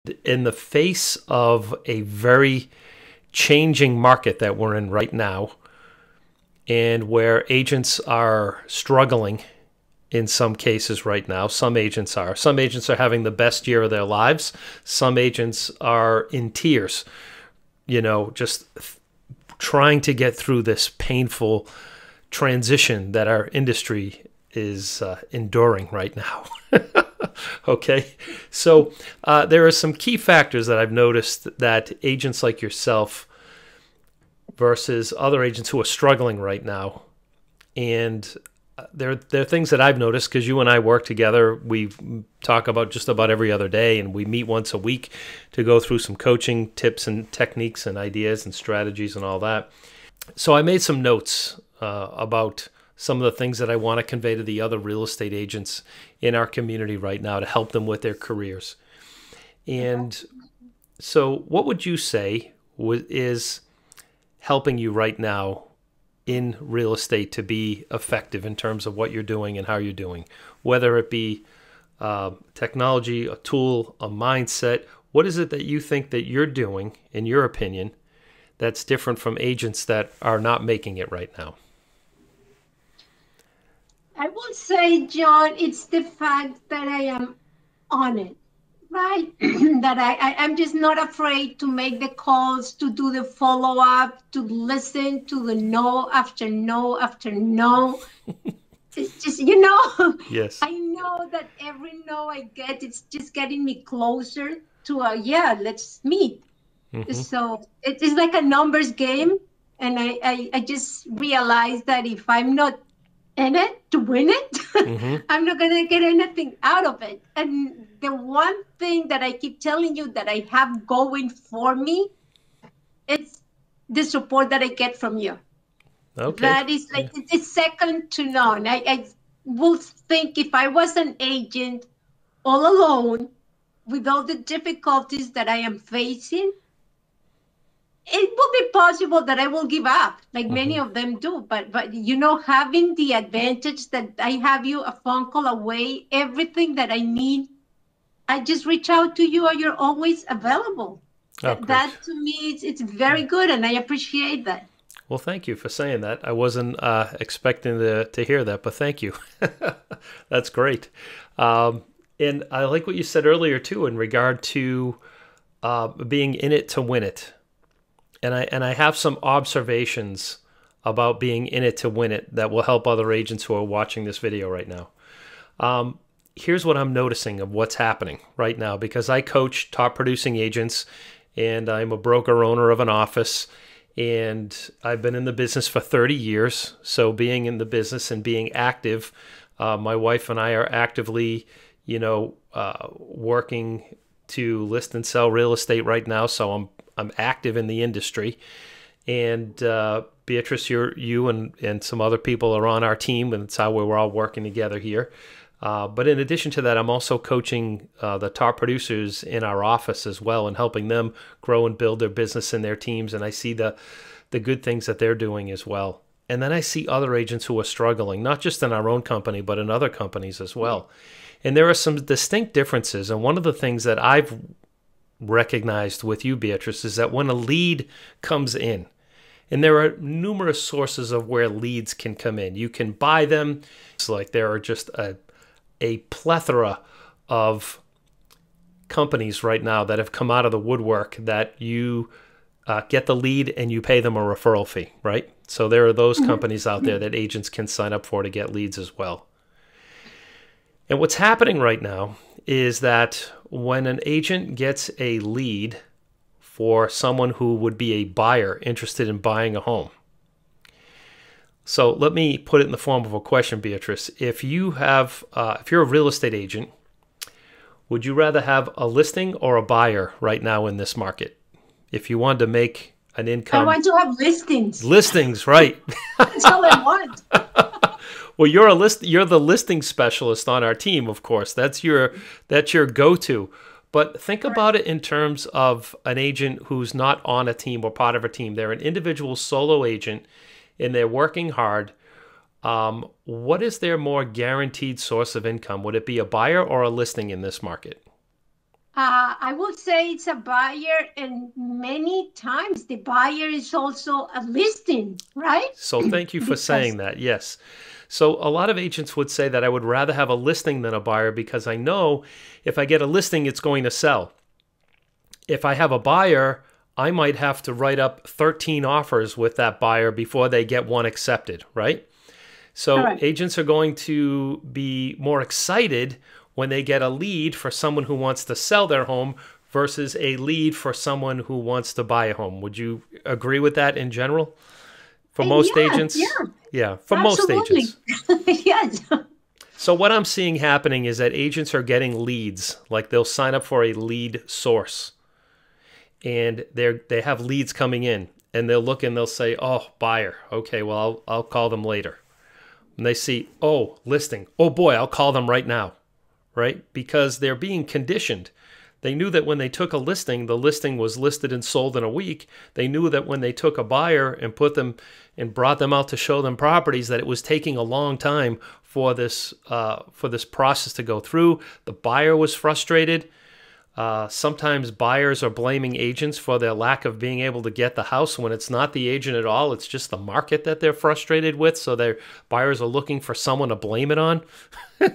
In the face of a very changing market that we're in right now, and where agents are struggling in some cases right now, some agents are. Some agents are having the best year of their lives. Some agents are in tears, just trying to get through this painful transition that our industry is enduring right now. Okay, so there are some key factors that I've noticed that agents like yourself versus other agents who are struggling right now. And there are things that I've noticed because you and I work together. We talk about just about every other day, and we meet once a week to go through some coaching tips and techniques and ideas and strategies and all that. So I made some notes about some of the things that I want to convey to the other real estate agents in our community right now to help them with their careers. And so what would you say is helping you right now in real estate to be effective in terms of what you're doing and how you're doing, whether it be technology, a tool, a mindset? What is it that you think that you're doing, in your opinion, that's different from agents that are not making it right now? I will say, John, it's the fact that I am on it, right? That I'm just not afraid to make the calls, to do the follow up, to listen to the no after no after no. It's just, Yes. I know that every no I get, it's just getting me closer to a, yeah, let's meet. Hmm. So it is like a numbers game. And I just realized that if I'm not in it to win it, Hmm. I'm not going to get anything out of it. And the one thing that I keep telling you that I have going for me is the support that I get from you. Okay. That is like, Yeah. it's second to none. I will think if I was an agent all alone with all the difficulties that I am facing, it will be possible that I will give up, like many Hmm. of them do. But having the advantage that I have you a phone call away, everything that I need, I just reach out to you, and you're always available. Oh, That great. to me, it's very good, and I appreciate that. Well, thank you for saying that. I wasn't expecting to hear that, but thank you. That's great. Um, and I like what you said earlier too, in regard to being in it to win it. And I have some observations about being in it to win it that will help other agents who are watching this video right now. Here's what I'm noticing of what's happening right now, because I coach top producing agents and I'm a broker owner of an office, and I've been in the business for 30 years. So being in the business and being active, my wife and I are actively, working to list and sell real estate right now. So I'm active in the industry. And Beatrice, you and some other people are on our team, and it's how we're all working together here. But in addition to that, I'm also coaching the top producers in our office as well, and helping them grow and build their business and their teams. And I see the good things that they're doing as well. And then I see other agents who are struggling, not just in our own company, but in other companies as well. And there are some distinct differences. And one of the things that I've recognized with you, Beatrice, is that when a lead comes in, and there are numerous sources of where leads can come in. You can buy them. It's like there are just a plethora of companies right now that have come out of the woodwork that you get the lead and you pay them a referral fee, right? So there are those companies out there that agents can sign up for to get leads as well. And what's happening right now is that when an agent gets a lead for someone who would be a buyer interested in buying a home. So let me put it in the form of a question, Beatrice. If you're a real estate agent, would you rather have a listing or a buyer right now in this market? If you wanted to make an I income, want to have listings. listings, right? That's all I want. Well, you're the listing specialist on our team, of course. That's your go-to. But think about it in terms of an agent who's not on a team or part of a team. They're an individual solo agent and they're working hard. What is their more guaranteed source of income? Would it be a buyer or a listing in this market? I would say it's a buyer, and many times the buyer is also a listing, right? So thank you for saying Because that. Yes. So a lot of agents would say that I would rather have a listing than a buyer because I know if I get a listing, it's going to sell. If I have a buyer, I might have to write up 13 offers with that buyer before they get one accepted, right? So correct. agents are going to be more excited when they get a lead for someone who wants to sell their home versus a lead for someone who wants to buy a home. Would you agree with that in general? For most Yeah, agents? yeah, Yeah, for most absolutely. agents. Yes. So what I'm seeing happening is that agents are getting leads. Like they'll sign up for a lead source. And they have leads coming in. And they'll look and they'll say, oh, buyer. Okay, well, I'll call them later. And they see, oh, listing. Oh boy, I'll call them right now. Right? Because they're being conditioned. They knew that when they took a listing, the listing was listed and sold in a week. They knew that when they took a buyer and put them and brought them out to show them properties, that it was taking a long time for this process to go through. The buyer was frustrated. Sometimes buyers are blaming agents for their lack of being able to get the house when it's not the agent at all. It's just the market that they're frustrated with. So their buyers are looking for someone to blame it on.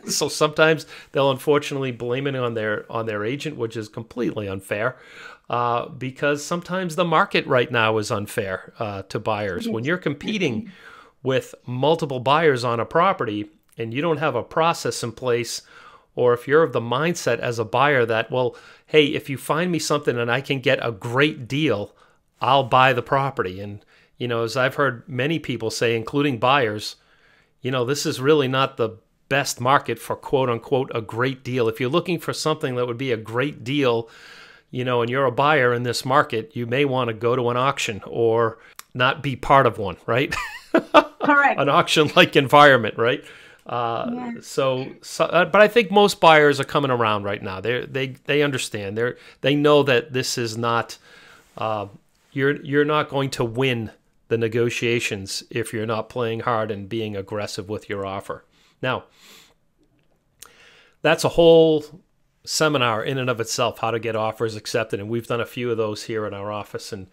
So sometimes they'll unfortunately blame it on their agent, which is completely unfair. Because sometimes the market right now is unfair to buyers. When you're competing with multiple buyers on a property and you don't have a process in place, or if you're of the mindset as a buyer that, well, hey, if you find me something and I can get a great deal, I'll buy the property. And, as I've heard many people say, including buyers, this is really not the best market for quote unquote a great deal. If you're looking for something that would be a great deal, and you're a buyer in this market, you may want to go to an auction or not be part of one, right? Correct. An auction-like environment, right? But I think most buyers are coming around right now. They understand. They know that this is not. You're not going to win the negotiations if you're not playing hard and being aggressive with your offer. Now, that's a whole seminar in and of itself, how to get offers accepted, and we've done a few of those here in our office, and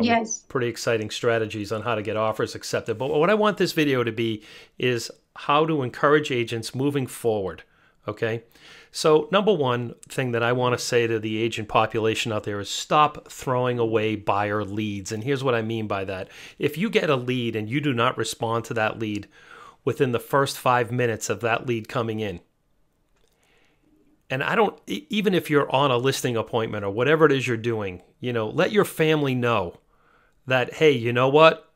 Yes. pretty exciting strategies on how to get offers accepted. But what I want this video to be is how to encourage agents moving forward, okay? So number one thing that I want to say to the agent population out there is stop throwing away buyer leads. And here's what I mean by that. If you get a lead and you do not respond to that lead within the first 5 minutes of that lead coming in, and even if you're on a listing appointment or whatever it is you're doing, let your family know that, hey, you know what?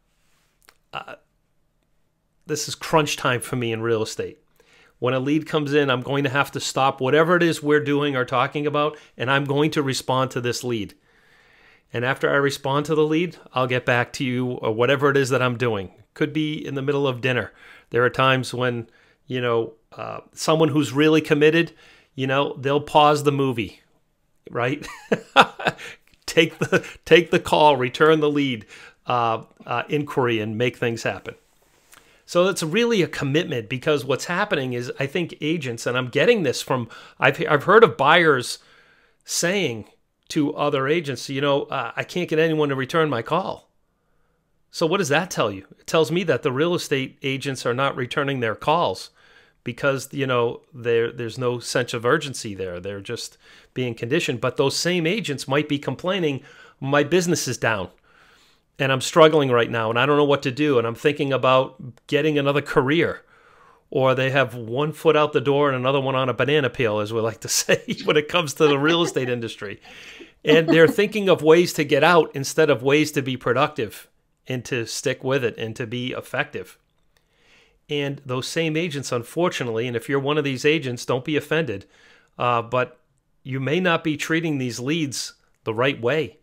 This is crunch time for me in real estate. When a lead comes in, I'm going to have to stop whatever it is we're doing or talking about, and I'm going to respond to this lead. And after I respond to the lead, I'll get back to you or whatever it is that I'm doing. Could be in the middle of dinner. There are times when, someone who's really committed, they'll pause the movie, right? Take the call, return the lead inquiry, and make things happen. So it's really a commitment, because what's happening is, I think agents, and I'm getting this from, I've heard of buyers saying to other agents, I can't get anyone to return my call. So what does that tell you? It tells me that the real estate agents are not returning their calls because, there's no sense of urgency there. They're just being conditioned. But those same agents might be complaining, my business is down and I'm struggling right now and I don't know what to do. And I'm thinking about getting another career. Or they have one foot out the door and another one on a banana peel, as we like to say, when it comes to the real estate industry. And they're thinking of ways to get out instead of ways to be productive and to stick with it and to be effective. And those same agents, unfortunately, and if you're one of these agents, don't be offended, but you may not be treating these leads the right way.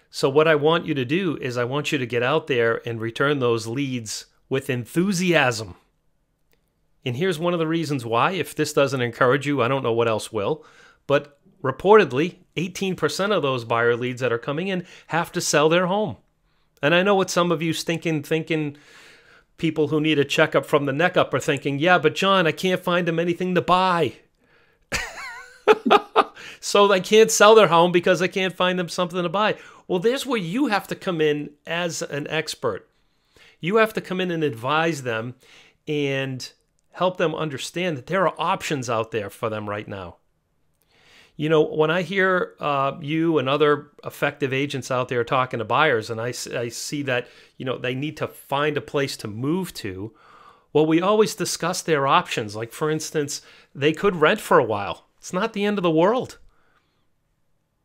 So what I want you to do is I want you to get out there and return those leads with enthusiasm. And here's one of the reasons why. If this doesn't encourage you, I don't know what else will. But reportedly, 18% of those buyer leads that are coming in have to sell their home. And I know what some of you thinking people who need a checkup from the neck up are thinking, yeah, but John, I can't find them anything to buy. So they can't sell their home because they can't find them something to buy. Well, there's where you have to come in as an expert. You have to come in and advise them and help them understand that there are options out there for them right now. You know, when I hear you and other effective agents out there talking to buyers, and I see that, you know, they need to find a place to move to, well, we always discuss their options. Like, for instance, they could rent for a while. It's not the end of the world.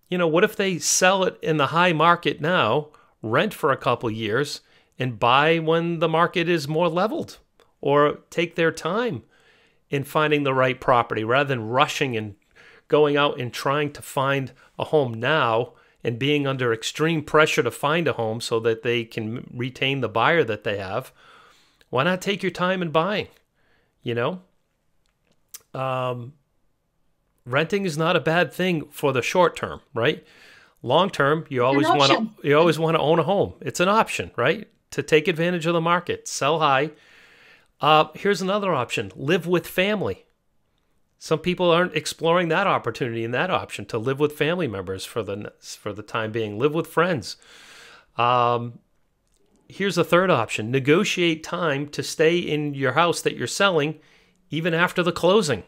You know, what if they sell it in the high market now, rent for a couple years, and buy when the market is more leveled? Or take their time in finding the right property rather than rushing and going out and trying to find a home now and being under extreme pressure to find a home so that they can retain the buyer that they have. Why not take your time in buying? You know, renting is not a bad thing for the short term, right? Long term, you always want to own a home. It's an option, right? To take advantage of the market, sell high. Here's another option: live with family. Some people aren't exploring that opportunity and that option to live with family members for the time being. Live with friends. Here's a third option: negotiate time to stay in your house that you're selling, even after the closing.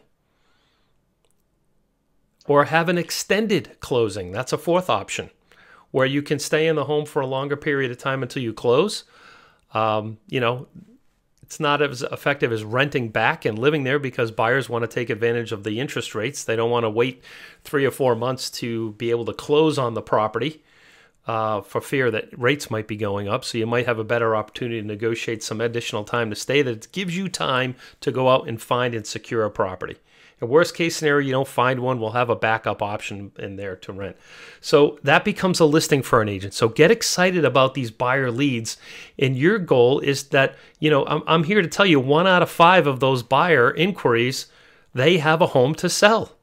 Or have an extended closing. That's a fourth option, where you can stay in the home for a longer period of time until you close. You know, it's not as effective as renting back and living there because buyers want to take advantage of the interest rates. They don't want to wait 3 or 4 months to be able to close on the property for fear that rates might be going up. So you might have a better opportunity to negotiate some additional time to stay that gives you time to go out and find and secure a property. In worst case scenario, you don't find one, we'll have a backup option in there to rent. So that becomes a listing for an agent. So get excited about these buyer leads. And your goal is that, you know, I'm here to tell you 1 out of 5 of those buyer inquiries, they have a home to sell.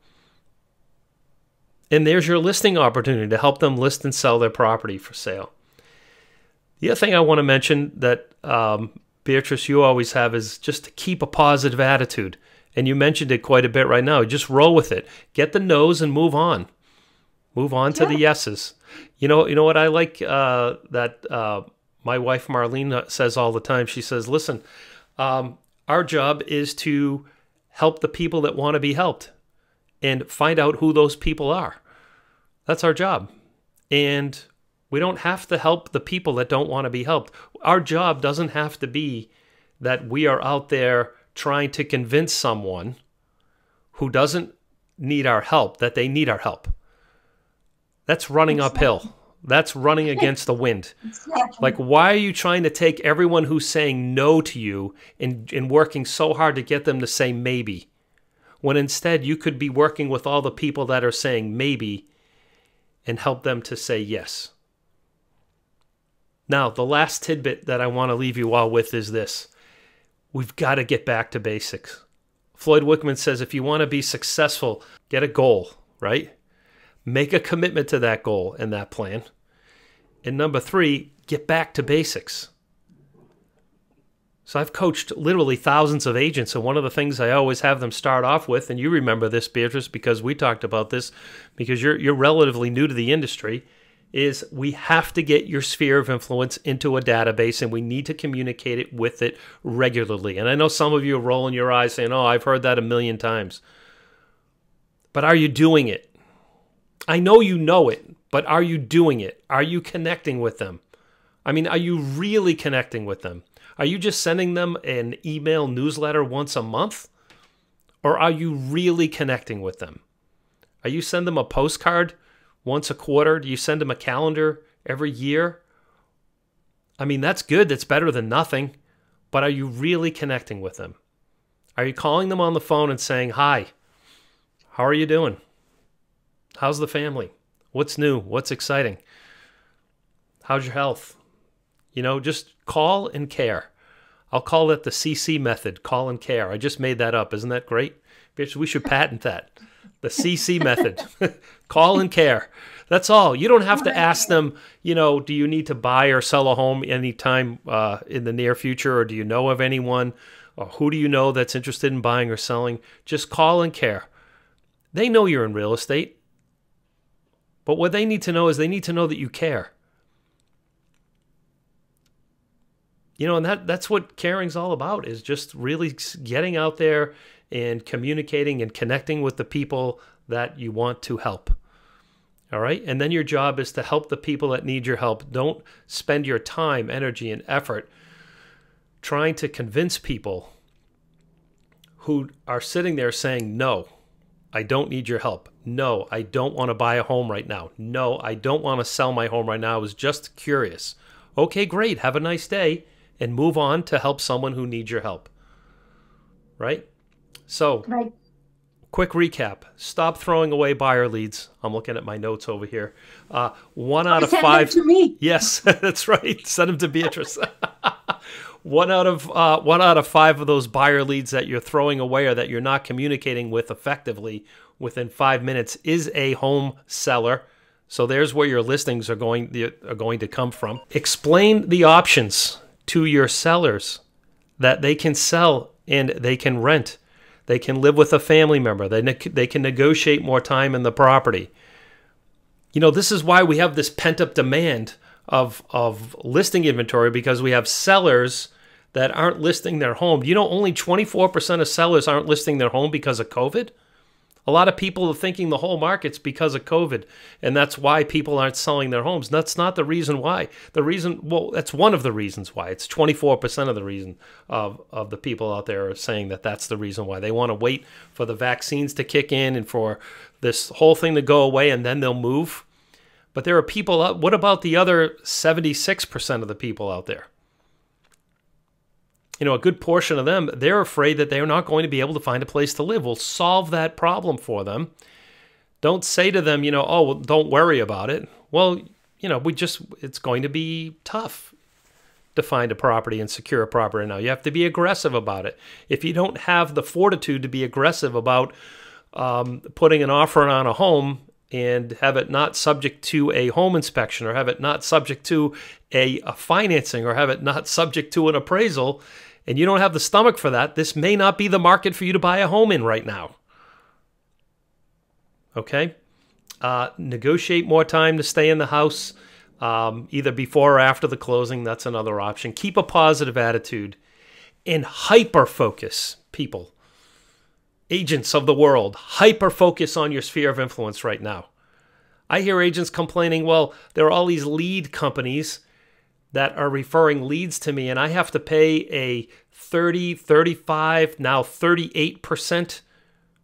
And there's your listing opportunity to help them list and sell their property for sale. The other thing I want to mention that, Beatrice, you always have is just to keep a positive attitude. And you mentioned it quite a bit right now. Just roll with it. Get the no's and move on. Move on to the yeses. You know what I like that my wife Marlene says all the time. She says, listen, our job is to help the people that want to be helped and find out who those people are. That's our job. And we don't have to help the people that don't want to be helped. Our job doesn't have to be that we are out there trying to convince someone who doesn't need our help that they need our help. That's running uphill. That's running against the wind. Exactly. Like, why are you trying to take everyone who's saying no to you and working so hard to get them to say maybe, when instead you could be working with all the people that are saying maybe and help them to say yes? Now, the last tidbit that I want to leave you all with is this. We've got to get back to basics. Floyd Wickman says if you want to be successful, get a goal, right? Make a commitment to that goal and that plan. And number 3, get back to basics. So I've coached literally thousands of agents, and one of the things I always have them start off with, and you remember this, Beatrice, because we talked about this, because you're relatively new to the industry, is we have to get your sphere of influence into a database, and we need to communicate it with it regularly. And I know some of you are rolling your eyes saying, oh, I've heard that a million times. But are you doing it? I know you know it, but are you doing it? Are you connecting with them? I mean, are you really connecting with them? Are you just sending them an email newsletter once a month? Or are you really connecting with them? Are you sending them a postcard once a quarter? Do you send them a calendar every year? I mean, that's good. That's better than nothing. But are you really connecting with them? Are you calling them on the phone and saying, hi, how are you doing? How's the family? What's new? What's exciting? How's your health? You know, just call and care. I'll call it the CC method, call and care. I just made that up. Isn't that great? We should patent that. The CC method. Call and care. That's all. You don't have to ask them, you know, do you need to buy or sell a home anytime in the near future, or do you know of anyone, or who do you know that's interested in buying or selling? Just call and care. They know you're in real estate. But what they need to know is they need to know that you care. You know, and that's what caring's all about, is just really getting out there and communicating and connecting with the people that you want to help. All right? And then your job is to help the people that need your help. Don't spend your time, energy, and effort trying to convince people who are sitting there saying, no, I don't need your help. No, I don't want to buy a home right now. No, I don't want to sell my home right now. I was just curious. Okay, great. Have a nice day, and move on to help someone who needs your help. Right? So, Right. quick recap. Stop throwing away buyer leads. I'm looking at my notes over here. 1 out of Send 5. them to me. Yes, that's right. Send them to Beatrice. 1 out of 5 of those buyer leads that you're throwing away or that you're not communicating with effectively within 5 minutes is a home seller. So there's where your listings are going to come from. Explain the options to your sellers, that they can sell and they can rent. They can live with a family member. They can negotiate more time in the property. You know, this is why we have this pent-up demand of listing inventory, because we have sellers that aren't listing their home. You know, only 24% of sellers aren't listing their home because of COVID. A lot of people are thinking the whole market's because of COVID, and that's why people aren't selling their homes. That's not the reason why. That's one of the reasons why. It's 24% of the reason of the people out there are saying that that's the reason why. They want to wait for the vaccines to kick in and for this whole thing to go away, and then they'll move. But there are people out. What about the other 76% of the people out there? You know, a good portion of them, they're afraid that they're not going to be able to find a place to live. We'll solve that problem for them. Don't say to them, you know, oh, well, don't worry about it. Well, you know, it's going to be tough to find a property and secure a property now. You have to be aggressive about it. If you don't have the fortitude to be aggressive about putting an offer on a home and have it not subject to a home inspection, or have it not subject to a financing, or have it not subject to an appraisal, and you don't have the stomach for that, this may not be the market for you to buy a home in right now. Okay? Negotiate more time to stay in the house, either before or after the closing. That's another option. Keep a positive attitude and hyper-focus, people. Agents of the world, hyper-focus on your sphere of influence right now. I hear agents complaining, well, there are all these lead companies that are referring leads to me, and I have to pay a 30, 35, now 38%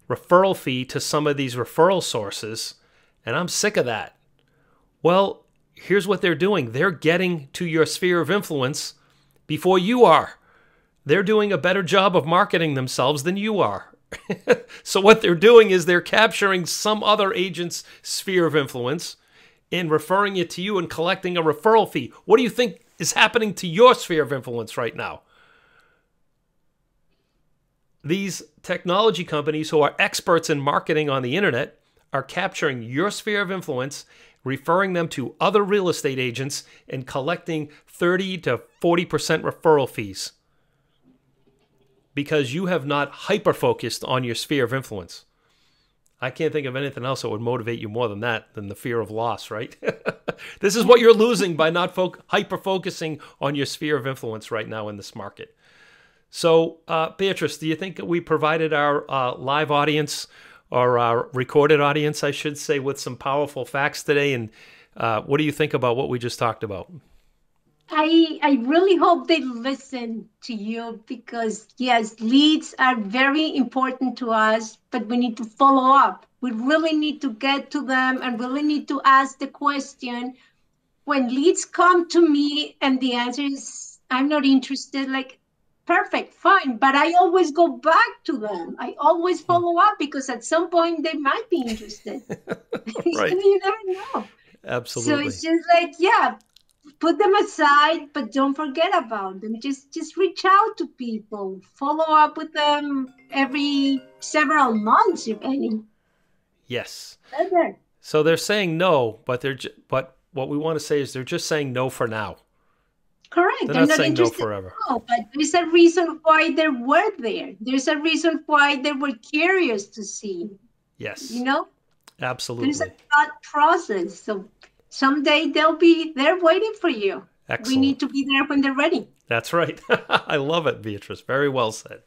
referral fee to some of these referral sources, and I'm sick of that. Well, here's what they're doing. They're getting to your sphere of influence before you are. They're doing a better job of marketing themselves than you are. So what they're doing is they're capturing some other agent's sphere of influence and referring it to you and collecting a referral fee. What do you think is happening to your sphere of influence right now? These technology companies who are experts in marketing on the internet are capturing your sphere of influence, referring them to other real estate agents, and collecting 30 to 40% referral fees, because you have not hyper-focused on your sphere of influence. I can't think of anything else that would motivate you more than that, than the fear of loss, right? This is what you're losing by not hyper-focusing on your sphere of influence right now in this market. So, Beatrice, do you think that we provided our live audience, or our recorded audience, I should say, with some powerful facts today? And what do you think about what we just talked about? I really hope they listen to you, because yes, leads are very important to us, but we need to follow up. We really need to get to them and really need to ask the question, when leads come to me and the answer is, I'm not interested, like, perfect, fine. But I always go back to them. I always follow up, because at some point they might be interested. Right. You never know. Absolutely. So it's just like, yeah, put them aside, but don't forget about them. Just reach out to people. Follow up with them every several months, if any. Yes. Better. So they're saying no, but but what we want to say is they're just saying no for now. Correct. They're not saying no forever. No, but there's a reason why they were there. There's a reason why they were curious to see. Yes. You know? There's a Absolutely. thought process. So someday they'll be there waiting for you. We Excellent. need to be there when they're ready. That's right. I love it, Beatrice. Very well said.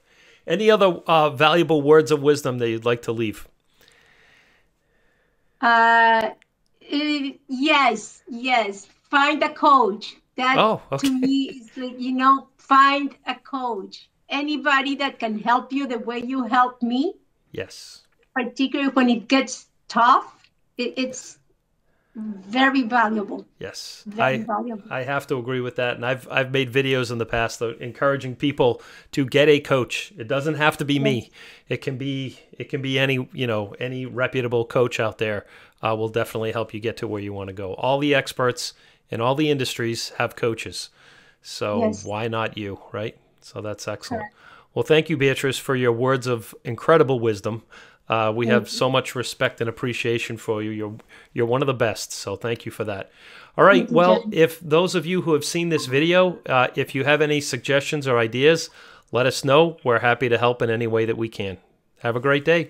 Any other valuable words of wisdom that you'd like to leave? Uh, yes, yes. Find a coach. That Oh, to okay. me is like, find a coach. Anybody that can help you the way you helped me, Yes. particularly when it gets tough, it's Yes. very valuable. Yes. Very I valuable. I have to agree with that. And I've made videos in the past though, encouraging people to get a coach. It doesn't have to be Yes, me. It can be any, any reputable coach out there will definitely help you get to where you want to go. All the experts in all the industries have coaches. So yes, why not you, right? So that's excellent. correct. Well, thank you, Beatrice, for your words of incredible wisdom. We have Thank you. so much respect and appreciation for you. You're one of the best. So thank you for that. All right. Thank you, Well, John. if those of you who have seen this video, if you have any suggestions or ideas, let us know. We're happy to help in any way that we can. Have a great day.